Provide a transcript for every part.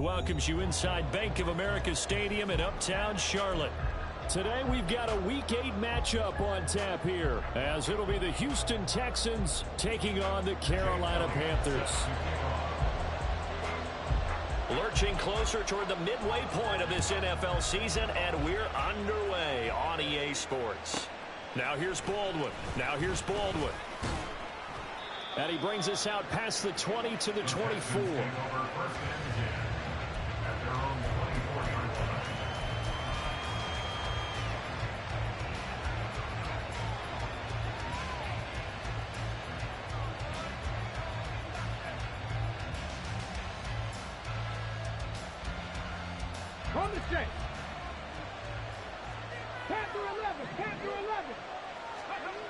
Welcomes you inside Bank of America Stadium in Uptown Charlotte. Today we've got a Week 8 matchup on tap here, as it'll be the Houston Texans taking on the Carolina Panthers. Lurching closer toward the midway point of this NFL season, and we're underway on EA Sports. Now here's Baldwin. And he brings us out past the 20 to the 24. On the straight. Panther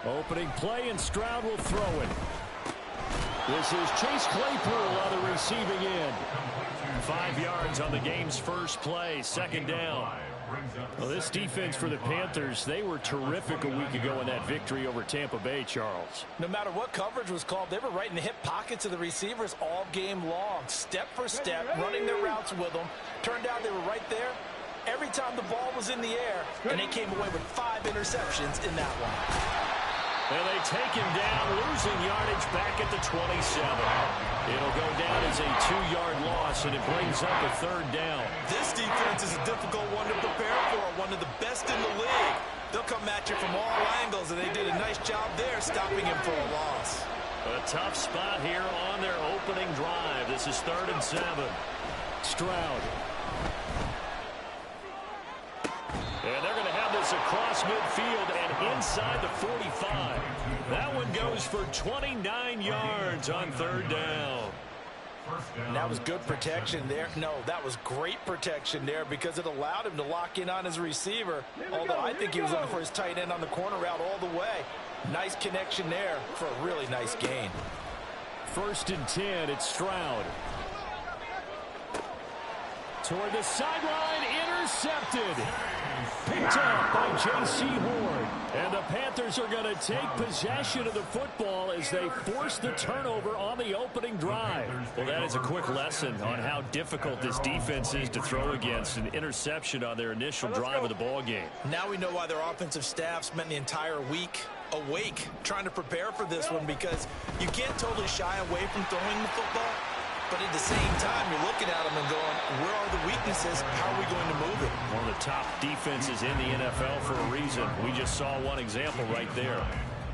11. Opening play, and Stroud will throw it. This is Chase Claypool on the receiving end. 5 yards on the game's first play, second down. Well, this defense for the Panthers, they were terrific a week ago in that victory over Tampa Bay, Charles. No matter what coverage was called, they were right in the hip pockets of the receivers all game long, step for step, running their routes with them. Turned out they were right there every time the ball was in the air, and they came away with 5 interceptions in that one. And they take him down, losing yardage back at the 27. It'll go down as a 2-yard loss, and it brings up a third down. This defense is a difficult one to prepare for, one of the best in the league. They'll come at you from all angles, and they did a nice job there stopping him for a loss. A tough spot here on their opening drive. This is 3rd and 7. Stroud. And they're going to have this across midfield and inside the 45. That one goes for 29 yards on 3rd down. And that was good protection there. No, that was great protection there because it allowed him to lock in on his receiver. Although I think he was looking for his tight end on the corner route all the way. Nice connection there for a really nice gain. 1st and 10, it's Stroud. Toward the sideline, intercepted. Picked up by J.C. Horn. And the Panthers are going to take possession of the football as they force the turnover on the opening drive. Well, that is a quick lesson on how difficult this defense is to throw against. An interception on their initial drive of the ball game. Now we know why their offensive staff spent the entire week awake trying to prepare for this one, because you can't totally shy away from throwing the football. But at the same time, you're looking at them and going, where are the weaknesses? How are we going to move it? One of the top defenses in the NFL for a reason. We just saw one example right there.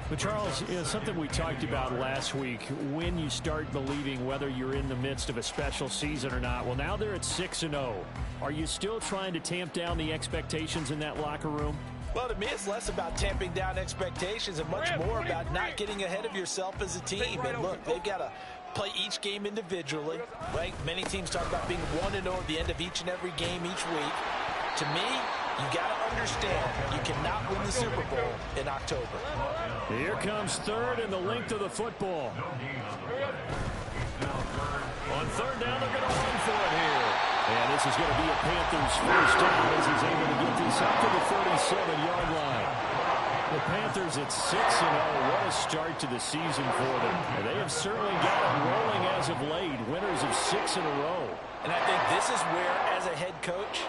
But, Charles, something we talked about last week, when you start believing whether you're in the midst of a special season or not. Well, now they're at 6-0. Are you still trying to tamp down the expectations in that locker room? Well, to me, it's less about tamping down expectations and much more about not getting ahead of yourself as a team. And, look, they've got to play each game individually, right? Many teams talk about being 1-0 at the end of each and every game each week. To me, you got to understand you cannot win the Super Bowl in October. Here comes 3rd and the length of the football. On 3rd down, they're going to run for it here. And this is going to be a Panthers first down as he's able to get this up to the 37-yard line. The Panthers at 6-0. What a start to the season for them. And they have certainly got it rolling as of late. Winners of 6 in a row. And I think this is where, as a head coach,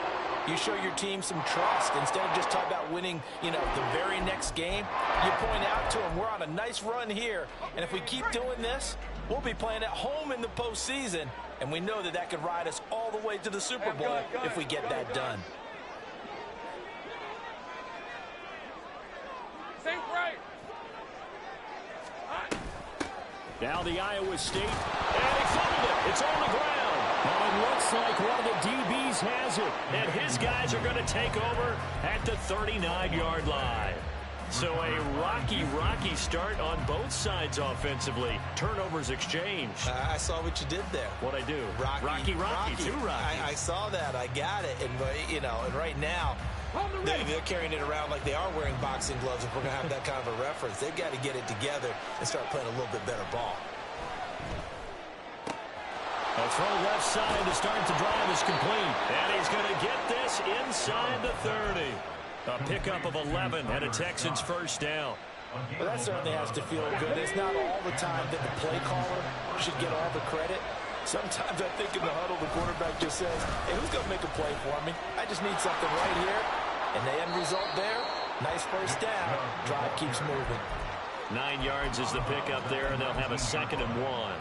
you show your team some trust. Instead of just talking about winning, the very next game, you point out to them, we're on a nice run here. And if we keep doing this, we'll be playing at home in the postseason. And we know that that could ride us all the way to the Super Bowl if we get that done. Now the Iowa State, and he fumbled it. It's on the ground. And it looks like one of the DBs has it. And his guys are going to take over at the 39-yard line. So a rocky start on both sides offensively. Turnovers exchanged. I saw what you did there. What'd I do? Rocky. Two Rockies. I saw that. I got it. And, and right now, they're carrying it around like they are wearing boxing gloves. If we're going to have that kind of a reference, they've got to get it together and start playing a little bit better ball. A throw left side to start the drive is complete. And he's going to get this inside the 30. A pickup of 11 and a Texans first down. Well, that certainly has to feel good. It's not all the time that the play caller should get all the credit. Sometimes I think in the huddle, the quarterback just says, hey, who's going to make a play for me? I just need something right here. And the end result there, nice first down. Drive keeps moving. 9 yards is the pickup there, and they'll have a 2nd and 1.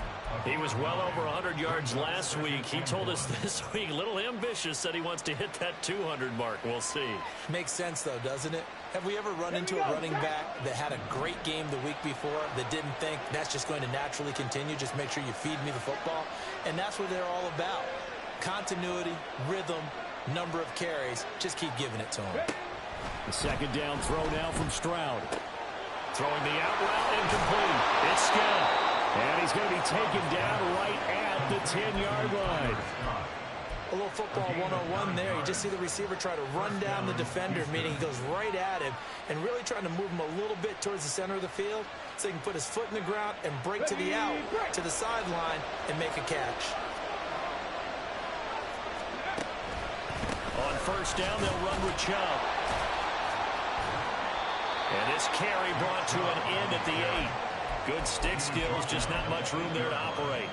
He was well over 100 yards last week. He told us this week, a little ambitious, said he wants to hit that 200 mark. We'll see. Makes sense, though, doesn't it? Have we ever run into a running back that had a great game the week before that didn't think that's just going to naturally continue? Just make sure you feed me the football. And that's what they're all about. Continuity, rhythm, number of carries. Just keep giving it to him. The 2nd down throw now from Stroud. Throwing the out route, incomplete. It's Scott. And he's going to be taken down right at the 10-yard line. A little football 101 there. You just see the receiver try to run down the defender, meaning he goes right at him and really trying to move him a little bit towards the center of the field so he can put his foot in the ground and break to the out, to the sideline, and make a catch. On 1st down, they'll run with Chubb. And this carry brought to an end at the 8. Good stick skills, just not much room there to operate.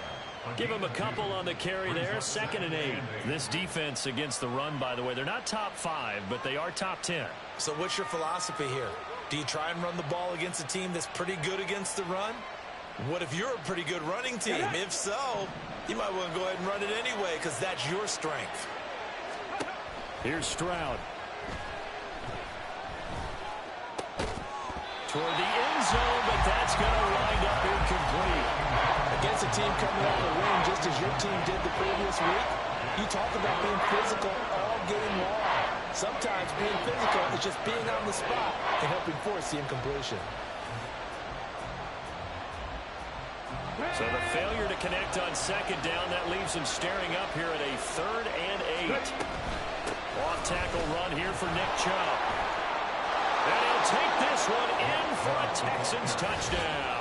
Give him a couple on the carry there, 2nd and 8. This defense against the run, by the way, they're not top 5, but they are top 10. So what's your philosophy here? Do you try and run the ball against a team that's pretty good against the run? What if you're a pretty good running team? If so, you might want to go ahead and run it anyway because that's your strength. Here's Stroud. Toward the end zone, but that's going to wind up incomplete. Against a team coming out of the win, just as your team did the previous week, you talk about being physical all game long. Sometimes being physical is just being on the spot and helping force the incompletion. So the failure to connect on 2nd down, that leaves him staring up here at a 3rd and 8. Off-tackle run here for Nick Chubb. And he'll take this one in for a Texans touchdown.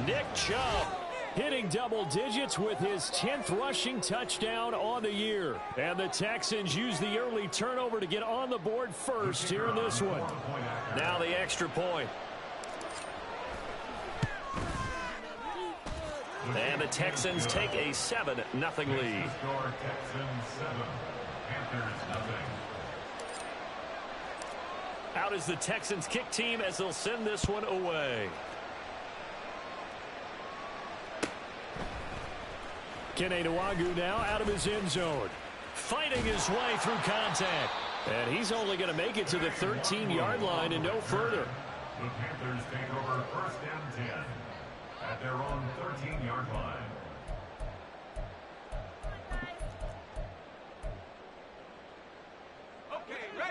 Nick Chubb hitting double digits with his 10th rushing touchdown on the year. And the Texans use the early turnover to get on the board first here in this one. Now the extra point. And the Texans take a 7-0 lead. Out is the Texans kick team as they'll send this one away. Kenny Nwagu now out of his end zone. Fighting his way through contact. And he's only going to make it to the 13-yard line and no further. The Panthers take over 1st and 10 at their own 13-yard line.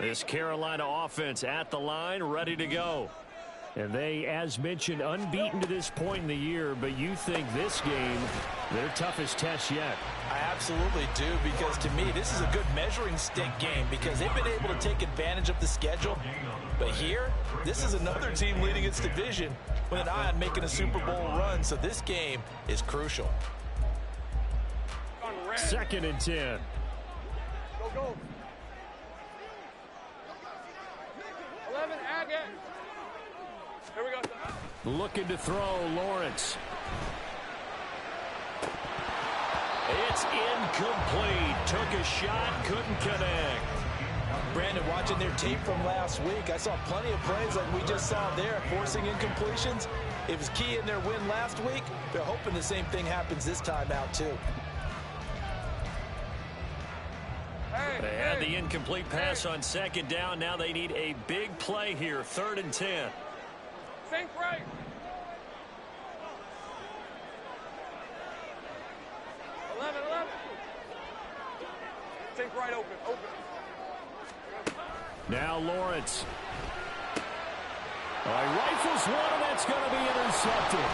This Carolina offense at the line, ready to go. And they, as mentioned, unbeaten to this point in the year, but you think this game, their toughest test yet. I absolutely do, because to me, this is a good measuring stick game because they've been able to take advantage of the schedule. But here, this is another team leading its division with an eye on making a Super Bowl run, so this game is crucial. 2nd and 10. Go, go. 11, again. Here we go. Looking to throw, Lawrence. It's incomplete. Took a shot, couldn't connect. Brandon, watching their tape from last week, I saw plenty of plays like we just saw there, forcing incompletions. It was key in their win last week. They're hoping the same thing happens this time out, too. They had the incomplete pass on 2nd down. Now they need a big play here, 3rd and 10. Think right. Think right, open. Now Lawrence. He rifles one, and that's going to be intercepted.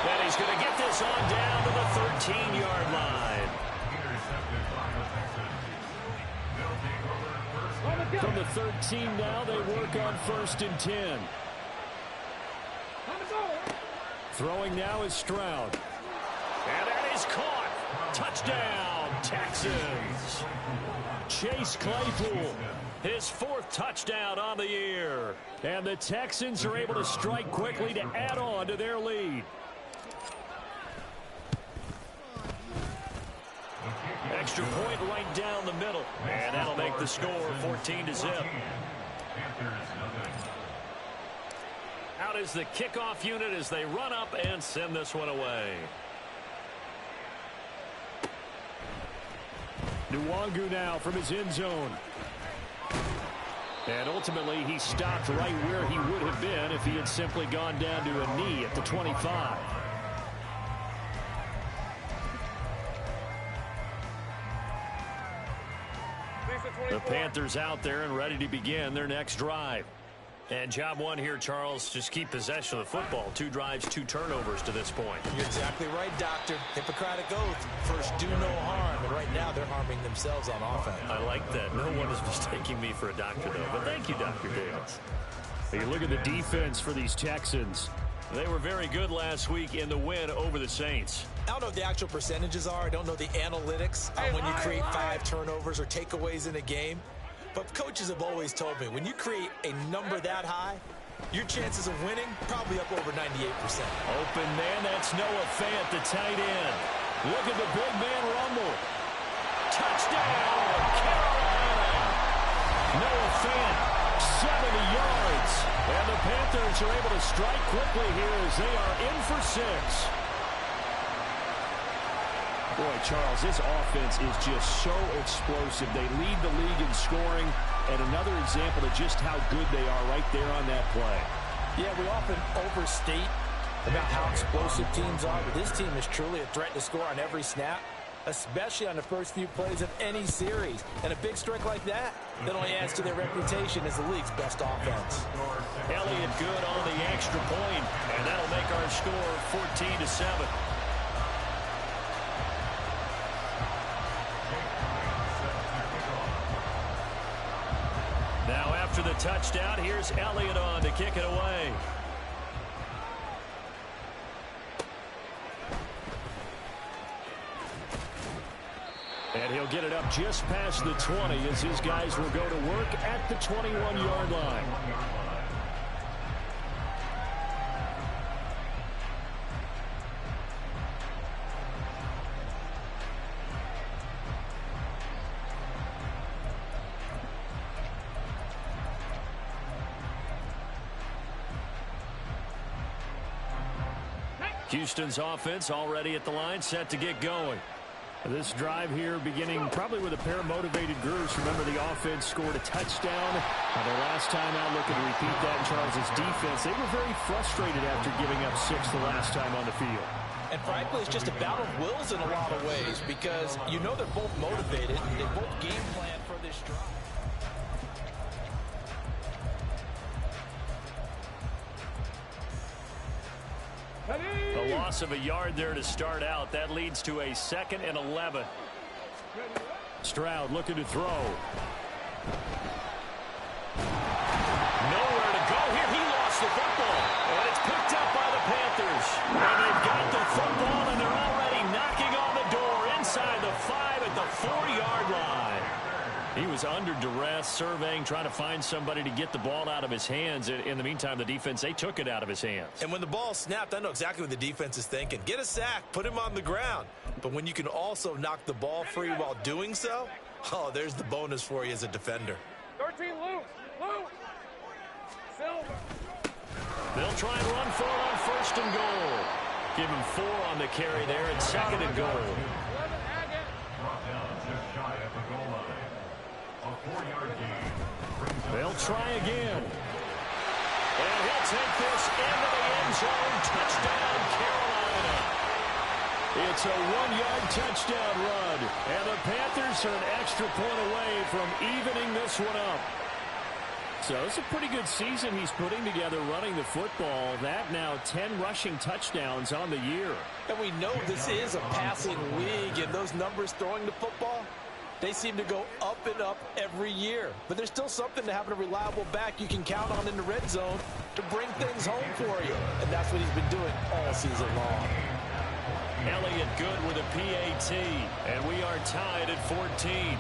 And he's going to get this on down to the 13-yard line. From the 13 now, they work on 1st and 10. Throwing now is Stroud. And that is caught. Touchdown, Texans. Chase Claypool, his 4th touchdown on the year. And the Texans are able to strike quickly to add on to their lead. extra point right down the middle. And that'll make the score 14-0. Out is the kickoff unit as they run up and send this one away. Nwangu now from his end zone. And ultimately, he stopped right where he would have been if he had simply gone down to a knee at the 25. The Panthers out there and ready to begin their next drive. And job one here, Charles, just keep possession of the football. 2 drives, 2 turnovers to this point. You're exactly right, Doctor. Hippocratic oath. First, do no harm. And right now, they're harming themselves on offense. I like that. No one is mistaking me for a doctor, though. But thank you, Dr. Davis. You look at the defense for these Texans. They were very good last week in the win over the Saints. I don't know what the actual percentages are. I don't know the analytics on when you create 5 turnovers or takeaways in a game. But coaches have always told me, when you create a number that high, your chances of winning probably up over 98%. Open man, that's Noah Fant, the tight end. Look at the big man rumble. Touchdown, Carolina. Noah Fant, 70 yards. And the Panthers are able to strike quickly here as they are in for 6. Boy, Charles, this offense is just so explosive. They lead the league in scoring, and another example of just how good they are right there on that play. Yeah, we often overstate about how explosive teams are, but this team is truly a threat to score on every snap, especially on the first few plays of any series. And a big strike like that only adds to their reputation as the league's best offense. Elliott good on the extra point, and that'll make our score 14-7. Now after the touchdown, here's Elliott on to kick it away. And he'll get it up just past the 20 as his guys will go to work at the 21-yard line. Houston's offense already at the line, set to get going. This drive here beginning probably with a pair of motivated groups. Remember, the offense scored a touchdown. Their last time out, looking to repeat that in Charles's defense. They were very frustrated after giving up 6 the last time on the field. And frankly, it's just a battle of wills in a lot of ways because you know they're both motivated. They both game plan for this drive. A loss of a yard there to start out. That leads to a 2nd and 11. Stroud looking to throw. Nowhere to go here. He lost the football. And it's picked up by the Panthers. And they've got the football, and they're already knocking on the door inside the 5 at the 4-yard line. He was under duress, surveying, trying to find somebody to get the ball out of his hands. In the meantime, the defense, they took it out of his hands. And when the ball snapped, I know exactly what the defense is thinking. Get a sack, put him on the ground. But when you can also knock the ball free while doing so, oh, there's the bonus for you as a defender. 13 loose. Silver. They'll try and run for it on 1st and goal. Give him 4 on the carry there at 2nd and goal. 11 Agate. Brought down just shy of the goal line. A 4-yard gain. They'll try again. And he'll take this into the end zone. Touchdown, Carolina. It's a 1-yard touchdown run. And the Panthers are an extra point away from evening this one up. So it's a pretty good season he's putting together running the football. That now 10 rushing touchdowns on the year. And we know this is a passing league, and those numbers throwing the football, they seem to go up and up every year. But there's still something to having a reliable back you can count on in the red zone to bring things home for you. And that's what he's been doing all season long. Elliott good with a PAT, and we are tied at 14.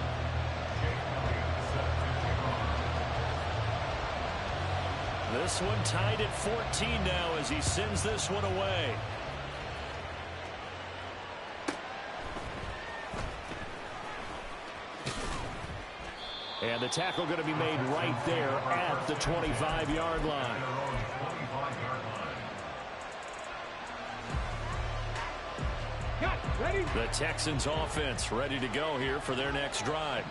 This one tied at 14 now as he sends this one away. And the tackle going to be made right there at the 25-yard line. The Texans offense ready to go here for their next drive.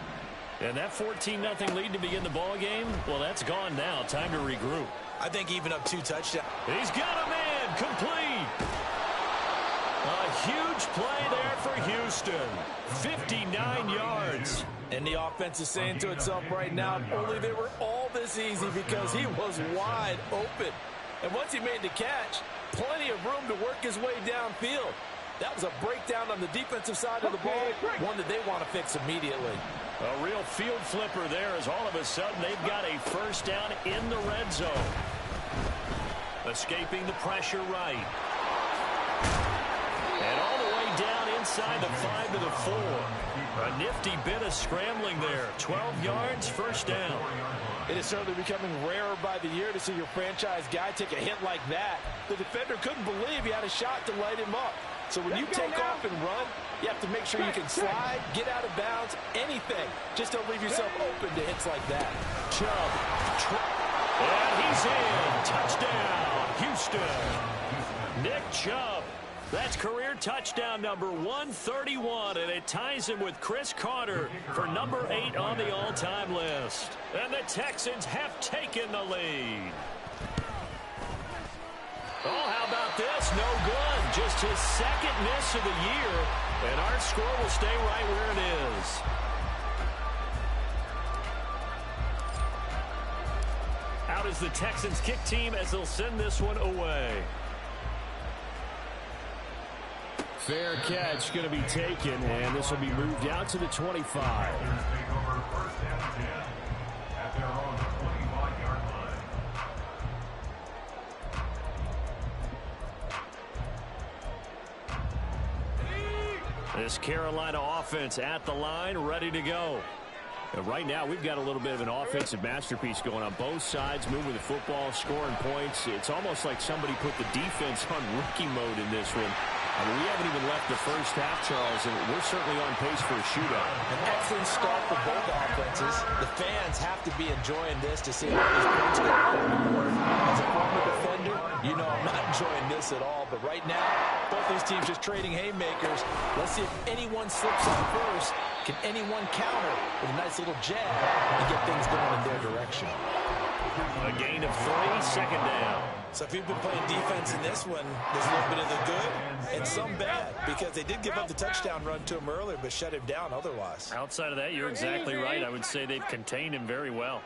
And that 14-0 lead to begin the ball game, well, that's gone now. Time to regroup. I think even up 2 touchdowns. He's got a man complete. A huge play there for Houston. 59 yards. And the offense is saying to itself right now, only they were all this easy because he was wide open. And once he made the catch, plenty of room to work his way downfield. That was a breakdown on the defensive side of the ball, one that they want to fix immediately. A real field flipper there as all of a sudden they've got a first down in the red zone. Escaping the pressure right. And all the way down inside the 5 to the 4. A nifty bit of scrambling there. 12 yards, first down. It is certainly becoming rarer by the year to see your franchise guy take a hit like that. The defender couldn't believe he had a shot to light him up. So when you take off and run, you have to make sure you can slide, get out of bounds, anything. Just don't leave yourself open to hits like that. Chubb. And he's in. Touchdown, Houston. Nick Chubb. That's career touchdown number 131, and it ties him with Chris Carter for number 8 on the all-time list. And the Texans have taken the lead. Oh, how about this? No good. Just his second miss of the year. And our score will stay right where it is. Out is the Texans kick team as they'll send this one away. Fair catch going to be taken, and this will be moved out to the 25. This Carolina offense at the line, ready to go. And right now, we've got a little bit of an offensive masterpiece going on. Both sides moving the football, scoring points. It's almost like somebody put the defense on rookie mode in this one. I mean, we haven't even left the first half, Charles, and we're certainly on pace for a shootout. An excellent start for both offenses. The fans have to be enjoying this to see all these points go on the board. As a former defender, you know I'm not enjoying this at all. But right now, both these teams just trading haymakers. Let's see if anyone slips up first. Can anyone counter with a nice little jab and get things going in their direction? A gain of 3, second down. So if you've been playing defense in this one, there's a little bit of the good and some bad, because they did give up the touchdown run to him earlier, but shut him down otherwise. Outside of that, you're exactly right. I would say they've contained him very well.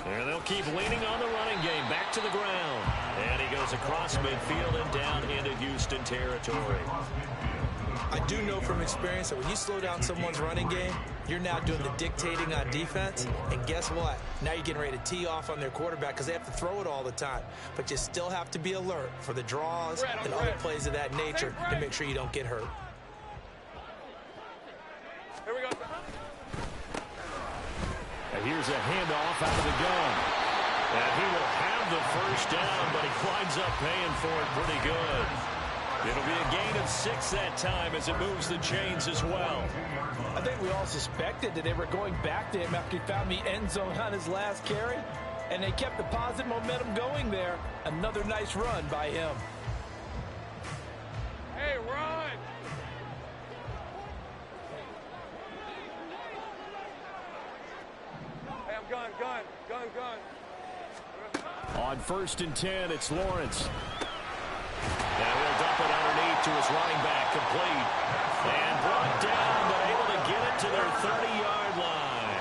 And they'll keep leaning on the running game. Back to the ground. And he goes across midfield and down into Houston territory. I do know from experience that when you slow down someone's running game, you're now doing the dictating on defense. And guess what? Now you're getting ready to tee off on their quarterback because they have to throw it all the time. But you still have to be alert for the draws and other plays of that nature to make sure you don't get hurt. Here we go. And here's a handoff out of the gun. And he will have the first down, but he winds up paying for it pretty good. It'll be a gain of 6 that time as it moves the chains as well. I think we all suspected that they were going back to him after he found the end zone on his last carry. And they kept the positive momentum going there. Another nice run by him. Hey, run! Hey, I'm gun. On 1st and 10, it's Lawrence. Now he'll dump it underneath to his running back, complete. And brought down, but able to get it to their 30-yard line.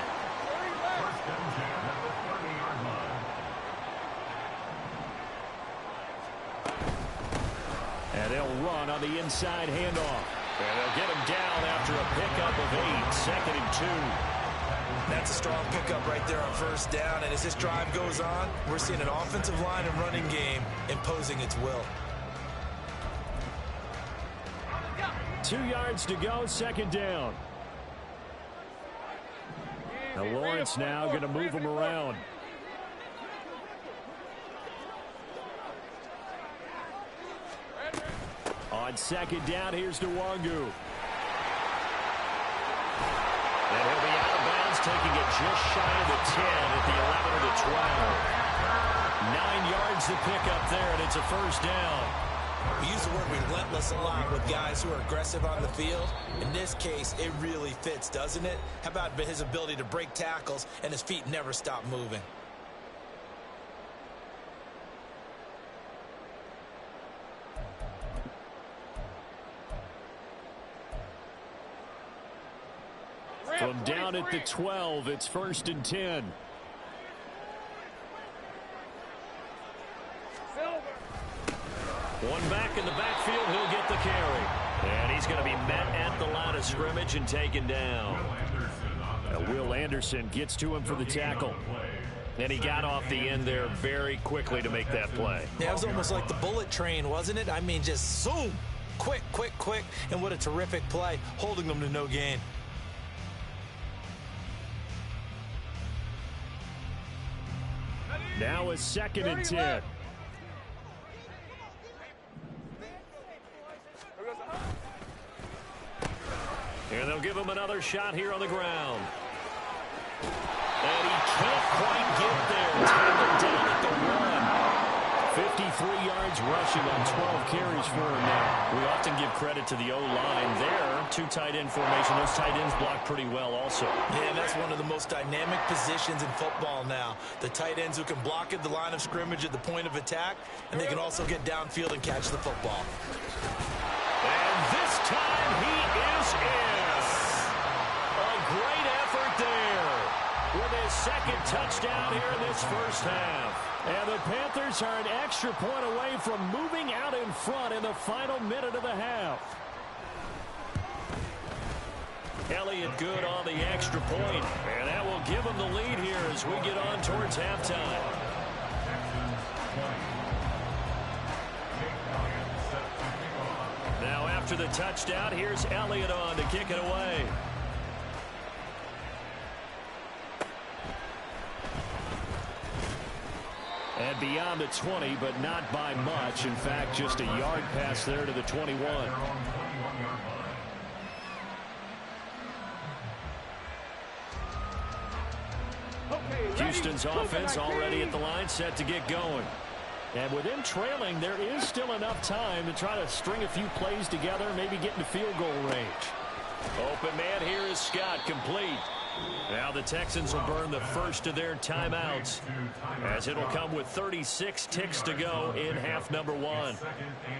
And they'll run on the inside handoff. And they'll get him down after a pickup of 8, 2nd and 2. That's a strong pickup right there on 1st down. And as this drive goes on, we're seeing an offensive line and running game imposing its will. 2 yards to go, 2nd down. Now Lawrence now going to move him around. On second down, here's Nwangu. And he'll be out of bounds, taking it just shy of the 10 at the 11 of the 12. 9 yards to pick up there, and it's a first down. We use the word relentless a lot with guys who are aggressive on the field. In this case, it really fits, doesn't it? How about his ability to break tackles and his feet never stop moving? From down at the 12, it's 1st and 10. One back in the backfield, he'll get the carry. And he's going to be met at the line of scrimmage and taken down. Will Anderson gets to him for the tackle. And he got off the end there very quickly to make that play. Yeah, it was almost like the bullet train, wasn't it? I mean, just zoom. Quick, quick, quick. And what a terrific play, holding them to no gain. Now it's 2nd and 10. And they'll give him another shot here on the ground. And he can't quite get there. Tackled down at the 1. 53 yards rushing on 12 carries for him now. We often give credit to the O-line there. 2 tight end formation. Those tight ends block pretty well also. Yeah, that's one of the most dynamic positions in football now. The tight ends who can block at the line of scrimmage at the point of attack, and they can also get downfield and catch the football. And this time he is in. A great effort there with his 2nd touchdown here in this first half. And the Panthers are an extra point away from moving out in front in the final minute of the half. Elliott good on the extra point, and that will give him the lead here as we get on towards halftime. Now after the touchdown, here's Elliott on to kick it away. And beyond the 20, but not by much. In fact, just a yard pass there to the 21. Houston's offense already at the line, set to get going. And with them trailing, there is still enough time to try to string a few plays together, maybe get into field goal range. Open man here is Scott, complete. Now the Texans will burn the first of their timeouts, as it'll come with 36 ticks to go in half number 1.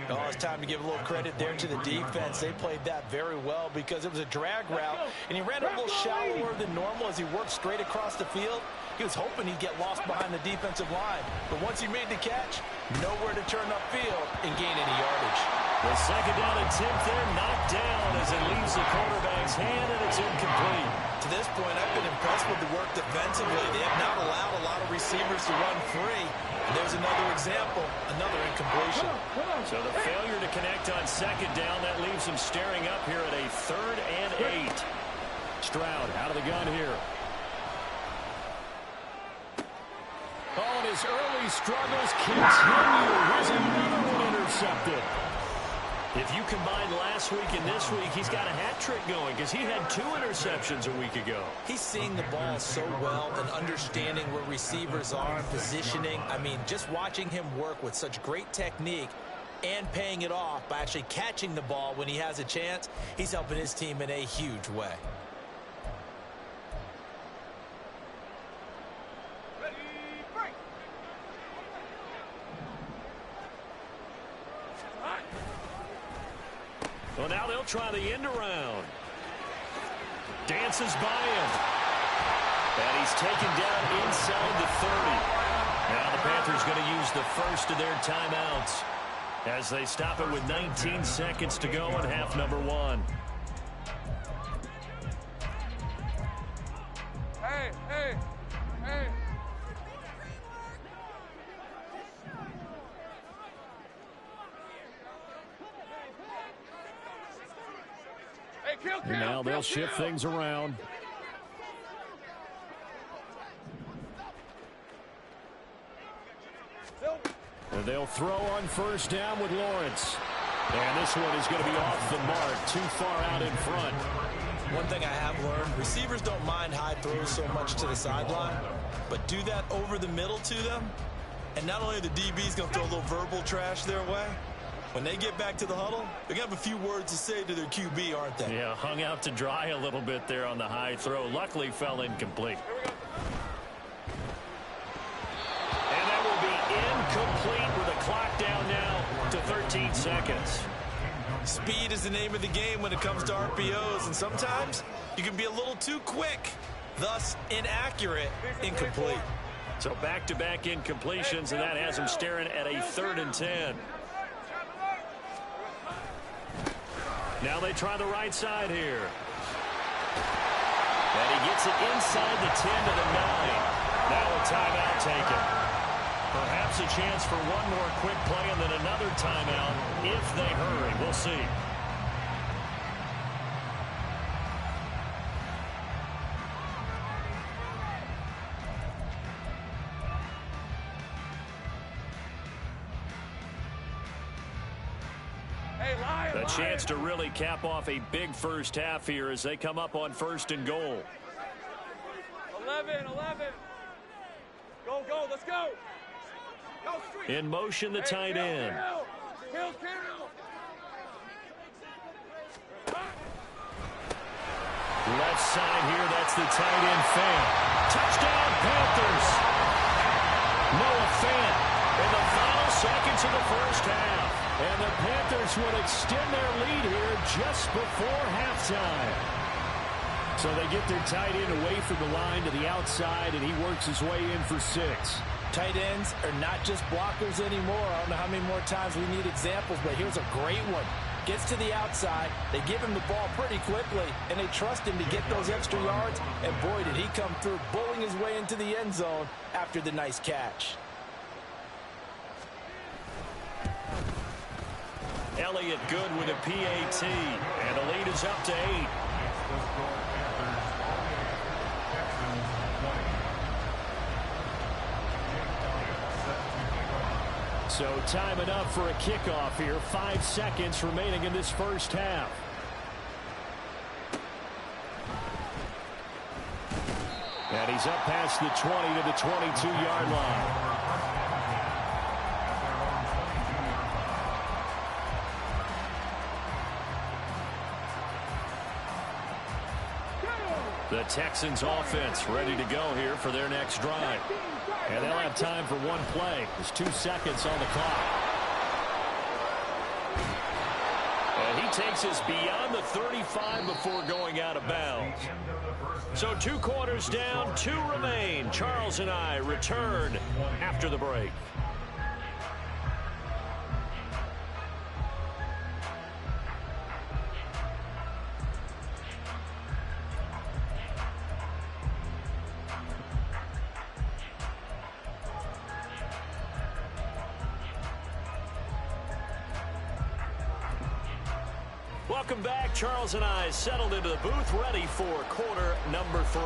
Oh, it's time to give a little credit there to the defense. They played that very well because it was a drag route, and he ran a little shallower than normal as he worked straight across the field. He was hoping he'd get lost behind the defensive line, but once he made the catch, nowhere to turn upfield and gain any yardage. The 2nd down attempt there knocked down as it leaves the quarterback's hand, and it's incomplete. To this point, I've been impressed with the work defensively. They have not allowed a lot of receivers to run free. And there's another example, another incompletion. So the failure to connect on 2nd down, that leaves him staring up here at a 3rd and 8. Stroud out of the gun here. Oh, and his early struggles continue. Here's another one intercepted. If you combine last week and this week, he's got a hat trick going because he had 2 interceptions a week ago. He's seeing the ball so well and understanding where receivers are and positioning. I mean, just watching him work with such great technique and paying it off by actually catching the ball when he has a chance, he's helping his team in a huge way. Well, now they'll try the end around. Dances by him. And he's taken down inside the 30. Now the Panthers going to use the first of their timeouts as they stop it with 19 seconds to go in half number 1. Hey, hey, hey. And now they'll shift things around. And they'll throw on 1st down with Lawrence. And this one is going to be off the mark, too far out in front. One thing I have learned, receivers don't mind high throws so much to the sideline, but do that over the middle to them, and not only are the DBs going to throw a little verbal trash their way, when they get back to the huddle, they're going to have a few words to say to their QB, aren't they? Yeah, hung out to dry a little bit there on the high throw. Luckily fell incomplete. And that will be incomplete with a clock down now to 13 seconds. Speed is the name of the game when it comes to RPOs, and sometimes you can be a little too quick, thus inaccurate, incomplete. So back-to-back incompletions, and that has him staring at a 3rd and 10. Now they try the right side here. And he gets it inside the 10 to the 9. Now a timeout taken. Perhaps a chance for one more quick play and then another timeout if they hurry. We'll see. A chance to really cap off a big first half here as they come up on 1st and goal. 11. Go, let's go. In motion, the tight end. Left side here, that's the tight end, Fant. Touchdown, Panthers. Noah Fant in the final seconds of the first half. And the Panthers would extend their lead here just before halftime. So they get their tight end away from the line to the outside, and he works his way in for 6. Tight ends are not just blockers anymore. I don't know how many more times we need examples, but here's a great one. Gets to the outside, they give him the ball pretty quickly, and they trust him to get those extra yards, and boy, did he come through, bowling his way into the end zone after the nice catch. Elliott good with a PAT, and the lead is up to 8. So time enough for a kickoff here. 5 seconds remaining in this first half. And he's up past the 20 to the 22-yard line. The Texans offense ready to go here for their next drive. And they'll have time for one play. There's 2 seconds on the clock. And he takes us beyond the 35 before going out of bounds. So 2 quarters down, 2 remain. Charles and I return after the break. Welcome back. Charles and I settled into the booth, ready for quarter number 3.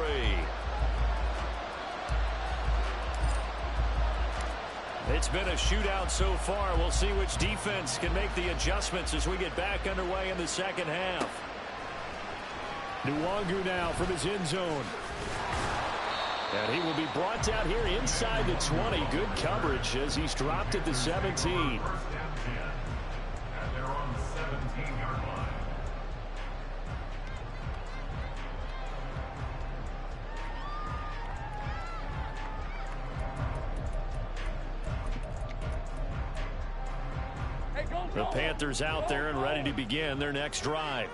It's been a shootout so far. We'll see which defense can make the adjustments as we get back underway in the second half. Nwangu now from his end zone. And he will be brought down here inside the 20. Good coverage as he's dropped at the 17. The Panthers out there and ready to begin their next drive.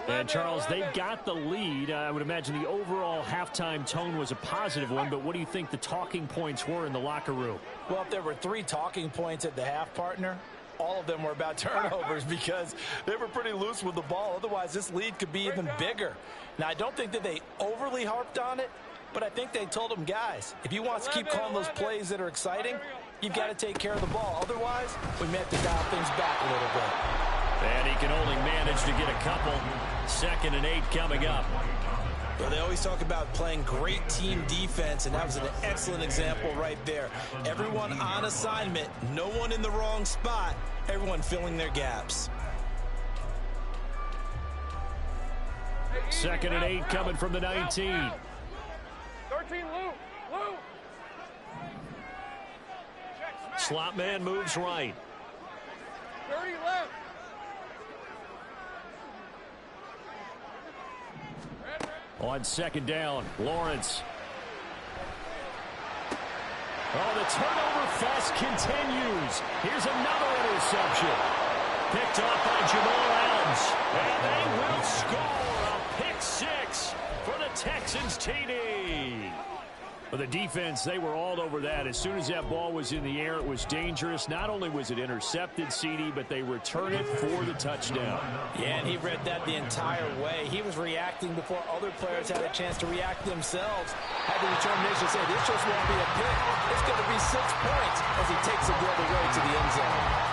And, Charles, they've got the lead. I would imagine the overall halftime tone was a positive one, but what do you think the talking points were in the locker room? Well, if there were 3 talking points at the half, partner, all of them were about turnovers because they were pretty loose with the ball. Otherwise, this lead could be even bigger. Now, I don't think that they overly harped on it, but I think they told them, guys, if you want to keep calling those plays that are exciting, you've got to take care of the ball. Otherwise, we may have to dial things back a little bit. And he can only manage to get a couple. 2nd and 8 coming up. Well, they always talk about playing great team defense, and that was an excellent example right there. Everyone on assignment, no one in the wrong spot, everyone filling their gaps. 2nd and 8 coming from the 19. 13, Lou. Slot man moves right. 30 left. On 2nd down, Lawrence. Oh, the turnover fest continues. Here's another interception. Picked off by Jamal Adams. And they will score a pick 6 for the Texans TD. For the defense, they were all over that. As soon as that ball was in the air, it was dangerous. Not only was it intercepted, CD, but they returned it for the touchdown. Yeah, and he read that the entire way. He was reacting before other players had a chance to react themselves. Had the determination to say, this just won't be a pick. It's going to be 6 points as he takes it the other way to the end zone.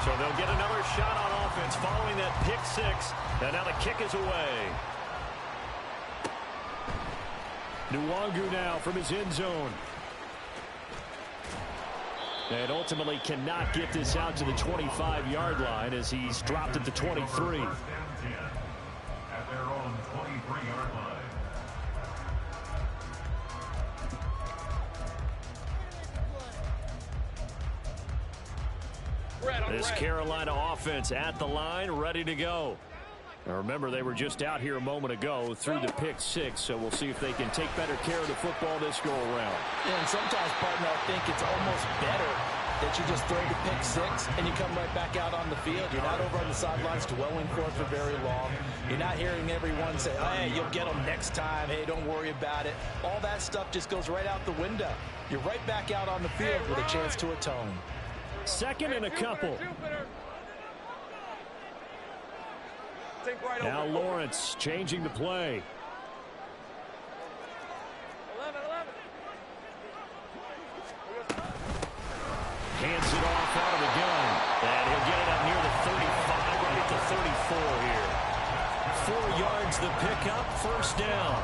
So they'll get another shot on offense following that pick 6. And now the kick is away. Nwangu now from his end zone. And ultimately cannot get this out to the 25-yard line as he's dropped at the 23. At their own 23-yard line. This Carolina offense at the line, ready to go. Now remember, they were just out here a moment ago through the pick 6, so we'll see if they can take better care of the football this go-around. Yeah, and sometimes, partner, I think it's almost better that you just throw the pick 6 and you come right back out on the field. You're not over on the sidelines dwelling for it for very long. You're not hearing everyone say, hey, you'll get them next time. Hey, don't worry about it. All that stuff just goes right out the window. You're right back out on the field with a chance to atone. 2nd and a couple. Now Lawrence changing the play. 11. Hands it off out of the gun. And he'll get it up near the 35, right at the 34 here. 4 yards the pickup, 1st down.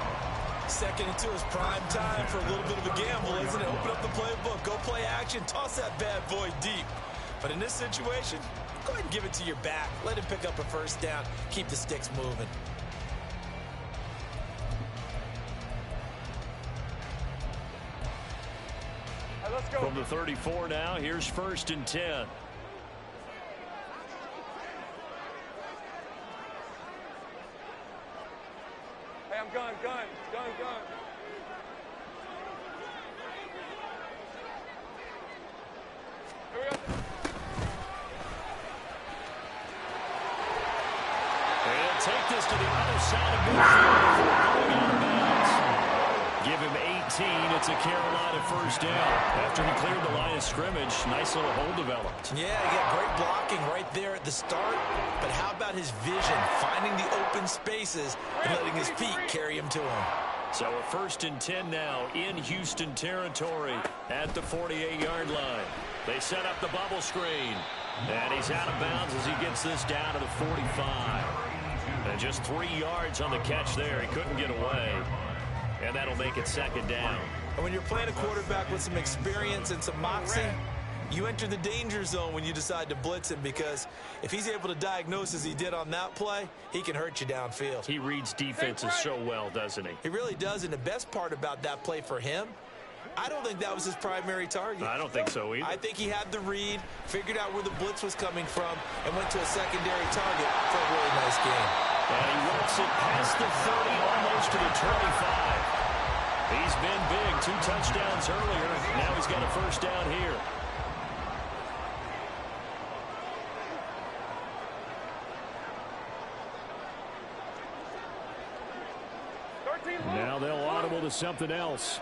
2nd and 2 is prime time for a little bit of a gamble, isn't it? Open up the playbook, go play action, toss that bad boy deep. But in this situation, go ahead and give it to your back. Let him pick up a 1st down. Keep the sticks moving. Right, let's go. From the 34 now, here's 1st and 10. Hey, I'm gun. Here we go. And take this to the other side of midfield before going out of bounds. Give him 18. It's a Carolina 1st down. After he cleared the line of scrimmage, nice little hole developed. Yeah, he got great blocking right there at the start. But how about his vision, finding the open spaces and letting his feet carry him to him? So a 1st and 10 now in Houston territory at the 48-yard line. They set up the bubble screen. And he's out of bounds as he gets this down to the 45. And just 3 yards on the catch there. He couldn't get away. And that'll make it 2nd down. And when you're playing a quarterback with some experience and some moxie, you enter the danger zone when you decide to blitz him, because if he's able to diagnose as he did on that play, he can hurt you downfield. He reads defenses so well, doesn't he? He really does, and the best part about that play for him, I don't think that was his primary target. I don't think so either. I think he had the read, figured out where the blitz was coming from, and went to a secondary target for a really nice game. And he walks it past the 30, almost to the 25. He's been big. 2 touchdowns earlier. Now he's got a 1st down here. Now they'll audible to something else.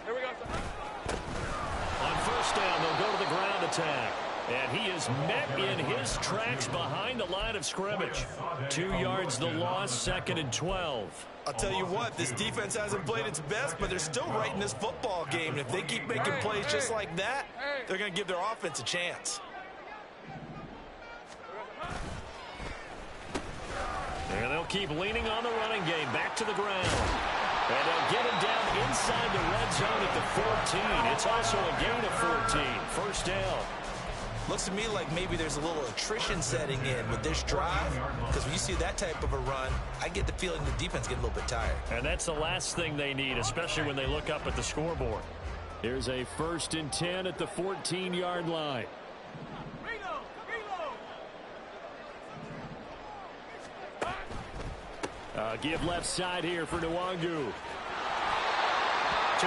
Here we go. On 1st down, they'll go to the ground attack. And he is met in his tracks behind the line of scrimmage. 2 yards the loss, 2nd and 12. I'll tell you what, this defense hasn't played its best, but they're still right in this football game. And if they keep making plays just like that, they're going to give their offense a chance. And they'll keep leaning on the running game. Back to the ground. And they'll get him down inside the red zone at the 14. It's also a gain of 14. First down. Looks to me like maybe there's a little attrition setting in with this drive, because when you see that type of a run, I get the feeling the defense get a little bit tired. And that's the last thing they need, especially when they look up at the scoreboard. Here's a 1st and 10 at the 14-yard line. Give left side here for Nwangu. 2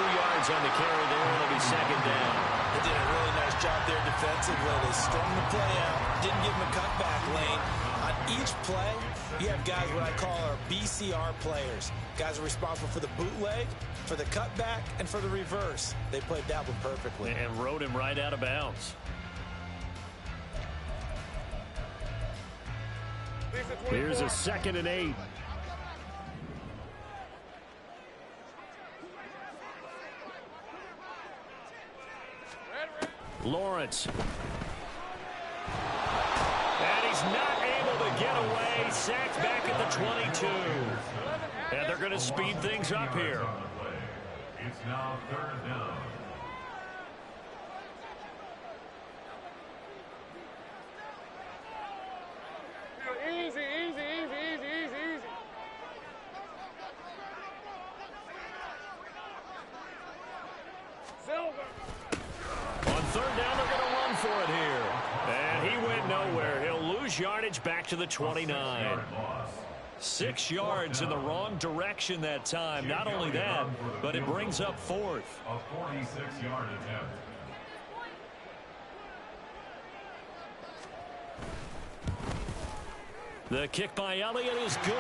yards on the carry there. It'll be 2nd down. They did a really nice job there defensively. They strung the play out, didn't give them a cutback lane. On each play, you have guys what I call our BCR players. Guys are responsible for the bootleg, for the cutback, and for the reverse. They played that one perfectly. And rode him right out of bounds. Here's a 2nd and 8. Lawrence. And he's not able to get away. Sacked back at the 22. And they're going to speed things up here. It's now 3rd down. Easy, easy, easy, easy, easy, easy. Silver. On 3rd down, they're going to run for it here. And he went nowhere. He'll lose yardage back to the 29. 6 yards in the wrong direction that time. Not only that, but it brings up 4th. A 46-yard attempt. The kick by Elliott is good. So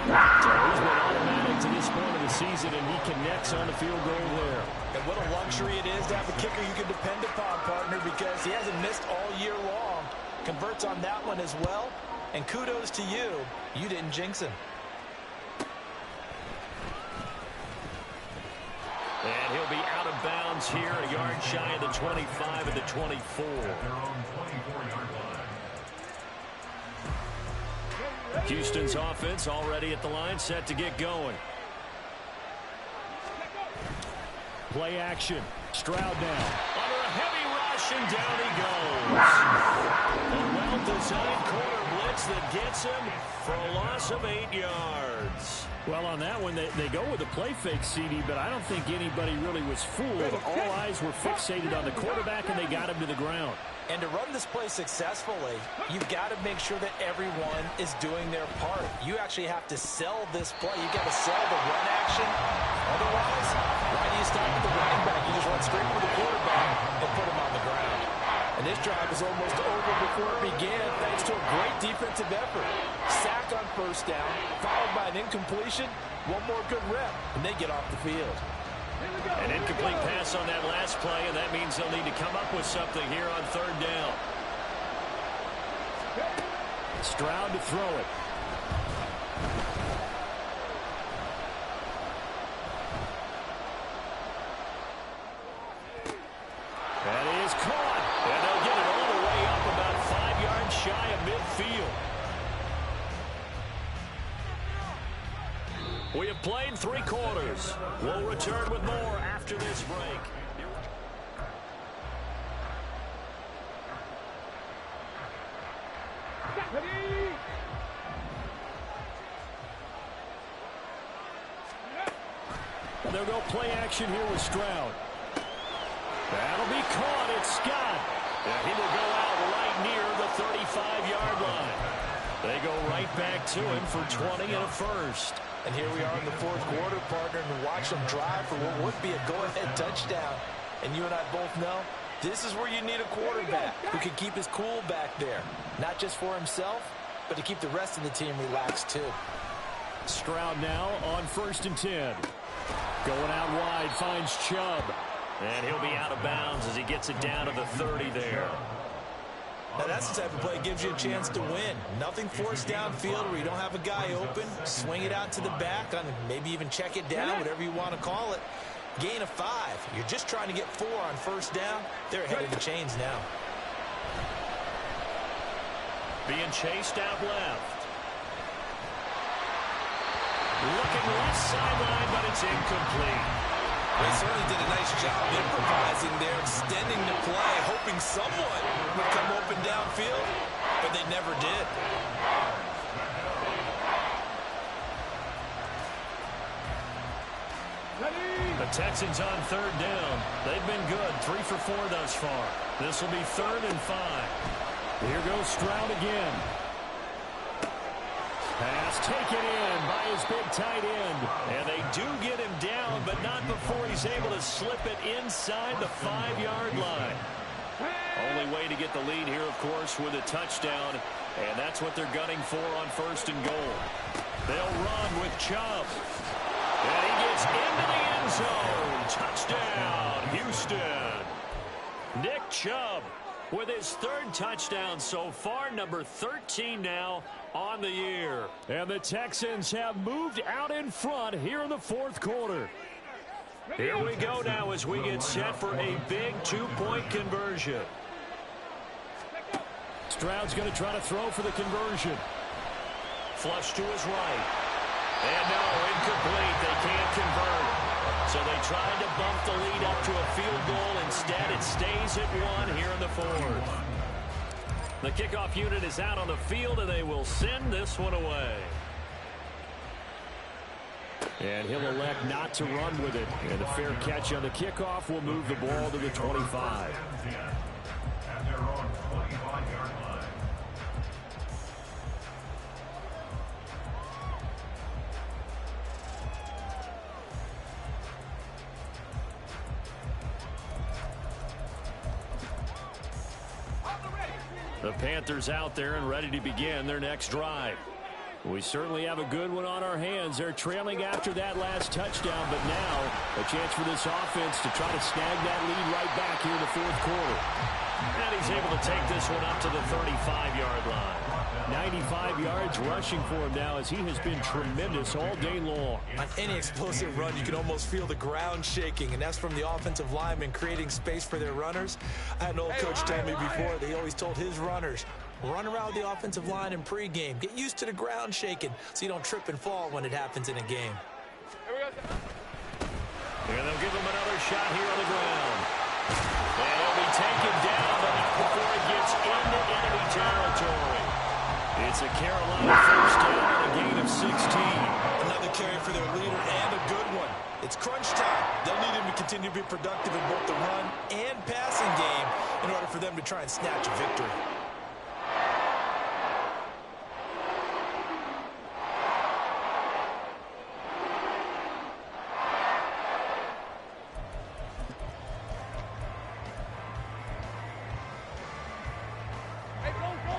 he's been automatic to this point of the season, and he connects on the field goal there. And what a luxury it is to have a kicker you can depend upon, partner, because he hasn't missed all year long. Converts on that one as well. And kudos to you. You didn't jinx him. And he'll be out of bounds here, a yard shy of the 25 and the 24. Their own 24-yard line. Houston's offense already at the line, set to get going. Play action. Stroud now. Under a heavy rush, and down he goes. A well-designed corner blitz that gets him for a loss of 8 yards. Well, on that one, they go with a play fake, CD, but I don't think anybody really was fooled. All eyes were fixated on the quarterback, and they got him to the ground. And to run this play successfully, you've got to make sure that everyone is doing their part. You actually have to sell this play. You've got to sell the run action. Otherwise, why do you start with the running back? You just run straight for the quarterback and put him on the ground. And this drive is almost over before it began, thanks to a great defensive effort. Sack on 1st down, followed by an incompletion. One more good rep, and they get off the field. An incomplete pass on that last play, and that means they'll need to come up with something here on 3rd down. Stroud to throw it. That is caught, and they'll get it all the way up about 5 yards shy of midfield. We have played 3 quarters. We'll return with more after this break. They'll go play action here with Stroud. That'll be caught. It's Scott. And he will go out right near the 35-yard line. They go right back to him for 20 and a first. And here we are in the 4th quarter, partner, and watch them drive for what would be a go-ahead touchdown. And you and I both know this is where you need a quarterback who can keep his cool back there. Not just for himself, but to keep the rest of the team relaxed too. Stroud now on 1st and 10. Going out wide, finds Chubb. And he'll be out of bounds as he gets it down to the 30 there. Now that's the type of play that gives you a chance to win. Nothing forced downfield where you don't have a guy open. Swing it out to the back, on maybe even check it down, whatever you want to call it. Gain of 5. You're just trying to get 4 on 1st down. They're ahead of the chains now. Being chased out left. Looking left sideline, but it's incomplete. They certainly did a nice job improvising there, extending the play, hoping someone would come open downfield, but they never did. The Texans on third down. They've been good, 3 for 4 thus far. This will be 3rd and 5. Here goes Stroud again. Pass taken in by his big tight end. And they do get him down, but not before he's able to slip it inside the 5-yard line. Only way to get the lead here, of course, with a touchdown. And that's what they're gunning for on 1st and goal. They'll run with Chubb. And he gets into the end zone. Touchdown, Houston. Nick Chubb with his 3rd touchdown so far, number 13 now on the year. And the Texans have moved out in front here in the 4th quarter. Here we go now as we get set for a big 2-point conversion. Stroud's going to try to throw for the conversion. Flush to his right. And no, incomplete. They can't convert. So they tried to bump the lead up to a field goal. Instead, it stays at 1 here in the 4th. The kickoff unit is out on the field, and they will send this one away. And he'll elect not to run with it. And a fair catch on the kickoff will move the ball to the 25. At their own 25-yard line. The Panthers out there and ready to begin their next drive. We certainly have a good one on our hands. They're trailing after that last touchdown, but now a chance for this offense to try to snag that lead right back here in the 4th quarter. And he's able to take this one up to the 35-yard line. 95 yards rushing for him now as he has been tremendous all day long. On any explosive run, you can almost feel the ground shaking, and that's from the offensive linemen creating space for their runners. I had an old coach tell me before, they always told his runners, run around the offensive line in pregame. Get used to the ground shaking so you don't trip and fall when it happens in a game. And they'll give him another shot here on the ground. And he'll be taken down, but not before it gets into enemy territory. It's a Carolina first down and a gain of 16. Another carry for their leader and a good one. It's crunch time. They'll need him to continue to be productive in both the run and passing game in order for them to try and snatch a victory.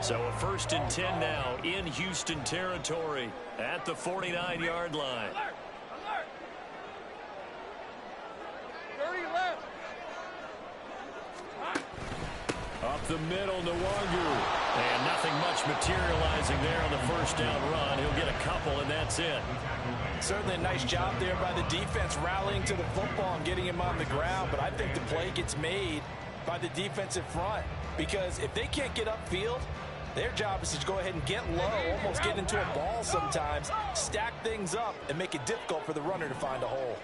So a 1st and 10 now in Houston territory at the 49-yard line. Alert! 30 left. Up the middle, Nwangu. And nothing much materializing there on the first down run. He'll get a couple, and that's it. Certainly a nice job there by the defense rallying to the football and getting him on the ground, but I think the play gets made by the defensive front because if they can't get upfield, their job is to go ahead and get low, almost get into a ball sometimes, stack things up, and make it difficult for the runner to find a hole.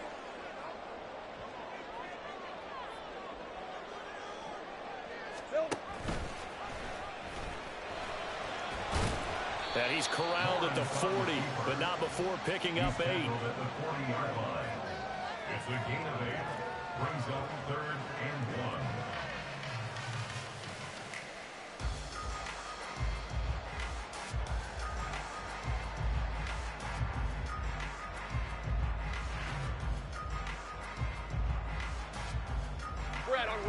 And he's corralled at the 40, but not before picking up 8. At the 40-yard line. It's a gain of 8. Brings up 3rd and 1.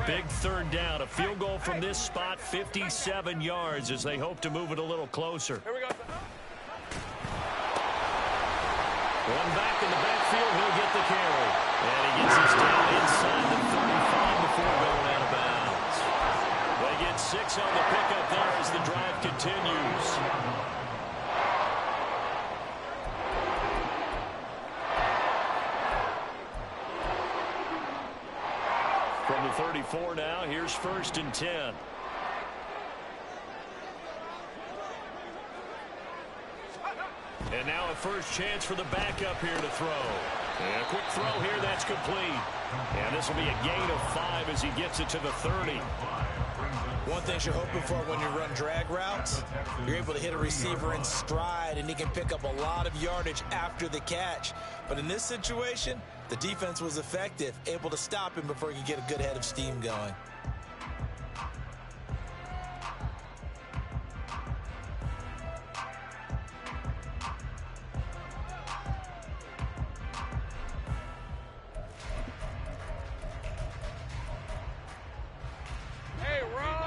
Big 3rd down. A field goal from this spot, 57 yards as they hope to move it a little closer. Here we go. One back in the backfield, he'll get the carry. And he gets us down inside the 35 before going out of bounds. They get 6 on the pickup there as the drive continues. From the 34 now, here's 1st and 10. And now a first chance for the backup here to throw. And a quick throw here, that's complete. And this will be a gain of 5 as he gets it to the 30. One thing you're hoping for when you run drag routes, you're able to hit a receiver in stride, and he can pick up a lot of yardage after the catch. But in this situation, the defense was effective, able to stop him before he could get a good head of steam going.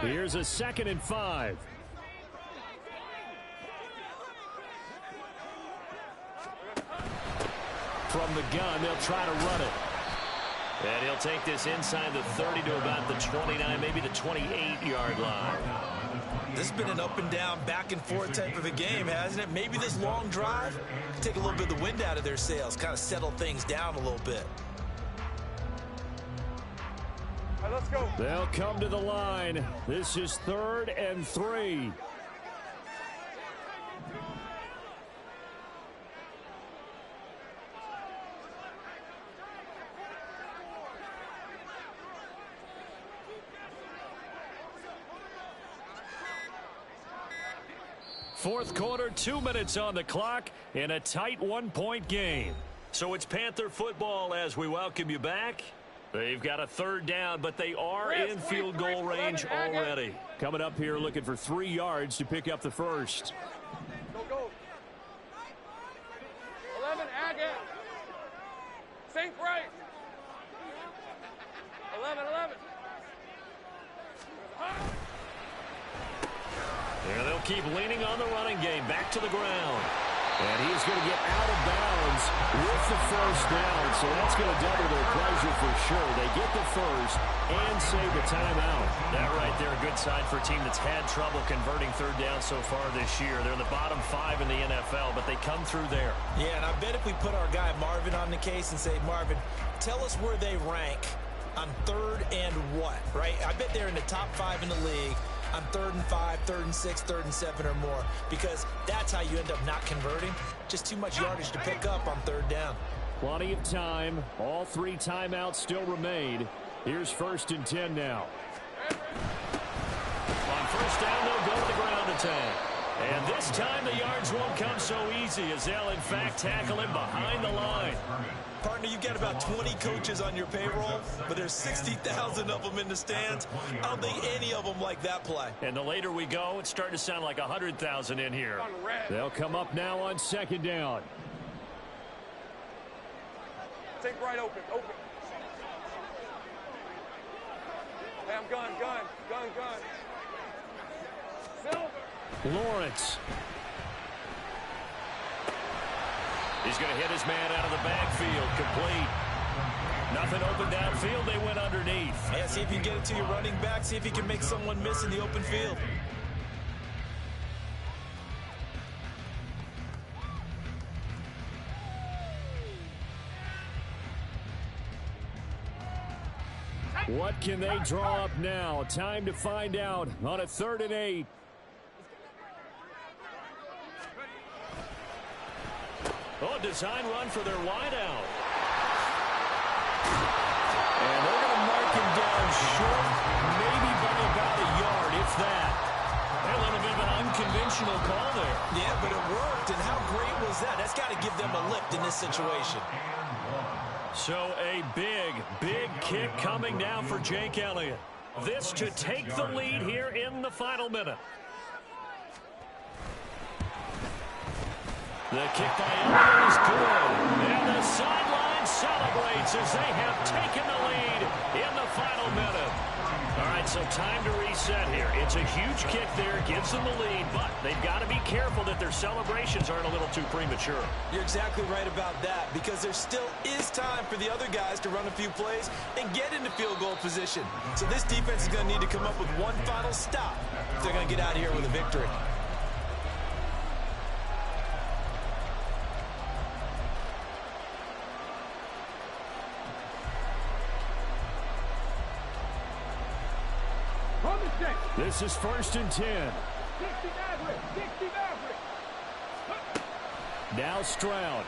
Here's a 2nd and 5. From the gun, they'll try to run it. And he'll take this inside the 30 to about the 29, maybe the 28-yard line. This has been an up and down, back and forth type of a game, hasn't it? Maybe this long drive can take a little bit of the wind out of their sails, kind of settle things down a little bit. All right, let's go. They'll come to the line. This is 3rd and 3. Fourth quarter, 2 minutes on the clock in a tight 1-point game. So it's Panther football as we welcome you back. They've got a 3rd down, but they are in field goal range already. Coming up here looking for 3 yards to pick up the first. Go, go. 11, Agate. Sink right. 11. And they'll keep leaning on the running game. Back to the ground. And he's going to get out of bounds with the first down. So that's going to double their pleasure for sure. They get the first and save the timeout. That right there, a good sign for a team that's had trouble converting 3rd down so far this year. They're in the bottom 5 in the NFL, but they come through there. Yeah, and I bet if we put our guy Marvin on the case and say, Marvin, tell us where they rank on 3rd and what, right? I bet they're in the top 5 in the league on 3rd and 5, 3rd and 6, 3rd and 7 or more, because that's how you end up not converting. Just too much yardage to pick up on 3rd down. Plenty of time. All 3 timeouts still remain. Here's 1st and 10 now. On 1st down, they'll go to the ground attack. And this time the yards won't come so easy as they'll, in fact, tackle him behind the line. Partner, you've got about 20 coaches on your payroll, but there's 60,000 of them in the stands. I don't think any of them like that play. And the later we go, it's starting to sound like 100,000 in here. They'll come up now on 2nd down. Sink right, open. Hey, I'm gun. Silver. Lawrence. He's going to hit his man out of the backfield. Complete. Nothing open downfield. They went underneath. Yeah, see if you can get it to your running back. See if you can make someone miss in the open field. What can they draw up now? Time to find out on a 3rd and 8. Oh, design run for their wideout. And they're going to mark him down short, maybe by about a yard, if that. A little bit of an unconventional call there. Yeah, but it worked, and how great was that? That's got to give them a lift in this situation. So a big kick coming down for Jake Elliott. This to take the lead here in the final minute. The kick by Elliott is good. And the sideline celebrates as they have taken the lead in the final minute. All right, so time to reset here. It's a huge kick there, gives them the lead, but they've got to be careful that their celebrations aren't a little too premature. You're exactly right about that, because there still is time for the other guys to run a few plays and get into field goal position. So this defense is going to need to come up with one final stop if they're going to get out of here with a victory. This is 1st and 10. Now Stroud.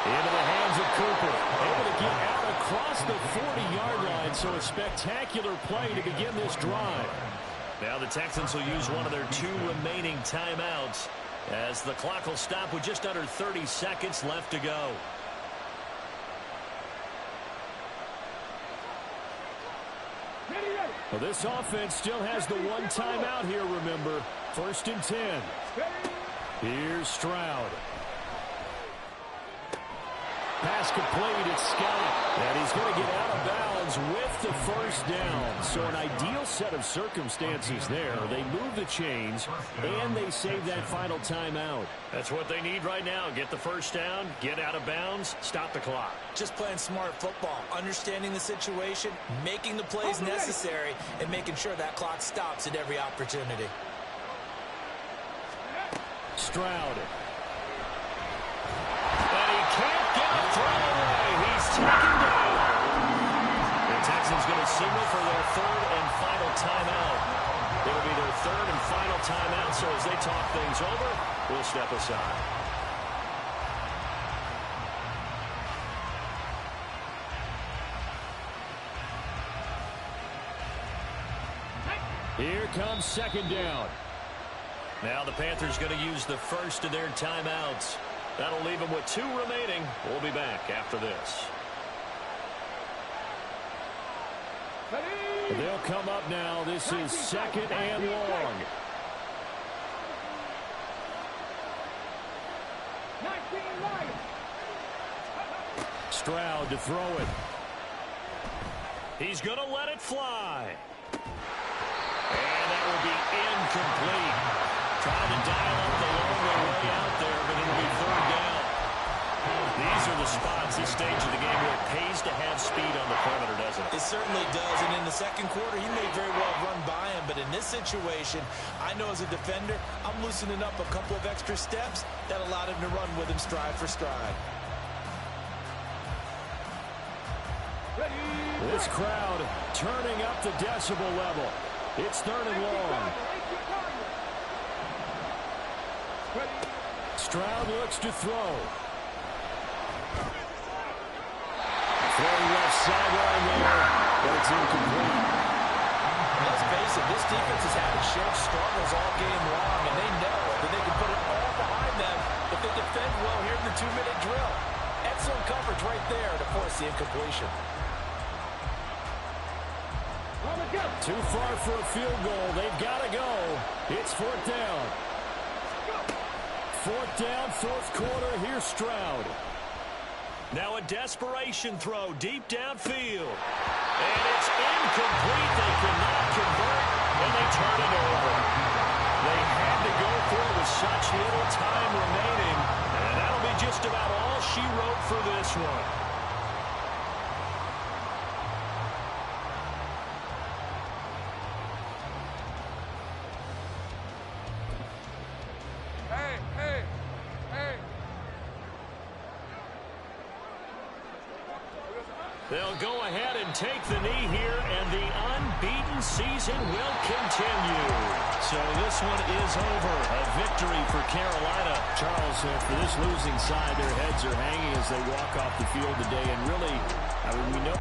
Into the hands of Cooper. Able to get out across the 40-yard line, so a spectacular play to begin this drive. Now the Texans will use one of their 2 remaining timeouts as the clock will stop with just under 30 seconds left to go. Well, this offense still has the 1 timeout here, remember. 1st and 10. Here's Stroud. Pass complete, it's Scott. And he's going to get out of bounds with the 1st down. So an ideal set of circumstances there. They move the chains, and they save that final timeout. That's what they need right now. Get the 1st down, get out of bounds, stop the clock. Just playing smart football, understanding the situation, making the plays necessary, and making sure that clock stops at every opportunity. Stroud. And he can't get a throw away. He's taken down. The Texans going to signal for their 3rd and final timeout. It'll be their 3rd and final timeout, so as they talk things over, we'll step aside. Here comes 2nd down. Now the Panthers going to use the 1st of their timeouts. That'll leave them with 2 remaining. We'll be back after this. They'll come up now. This is 2nd and long. Stroud to throw it. He's going to let it fly. And that will be incomplete. Trying to dial up the long way out there, but it'll be 3rd down. These are the spots, this stage of the game, where it pays to have speed on the perimeter, doesn't it? It certainly does, and in the 2nd quarter, he may very well run by him, but in this situation, I know as a defender, I'm loosening up a couple of extra steps that allowed him to run with him stride for stride. This crowd turning up the decibel level. It's 3rd and long. Stroud looks to throw. Throwing left sideline there, but it's incomplete. Let's face it, this defense has had its share of struggles all game long, and they know that they can put it all behind them if they defend well here in the 2-minute drill. Excellent coverage right there to force the incompletion. Too far for a field goal. They've got to go. It's 4th down. 4th down, 4th quarter. Here's Stroud. Now a desperation throw deep downfield. And it's incomplete. They cannot convert, and they turn it over. They had to go for it with such little time remaining, and that'll be just about all she wrote for this one. They'll go ahead and take the knee here, and the unbeaten season will continue. So this one is over. A victory for Carolina. Charles, for this losing side, their heads are hanging as they walk off the field today. And really, I mean, we know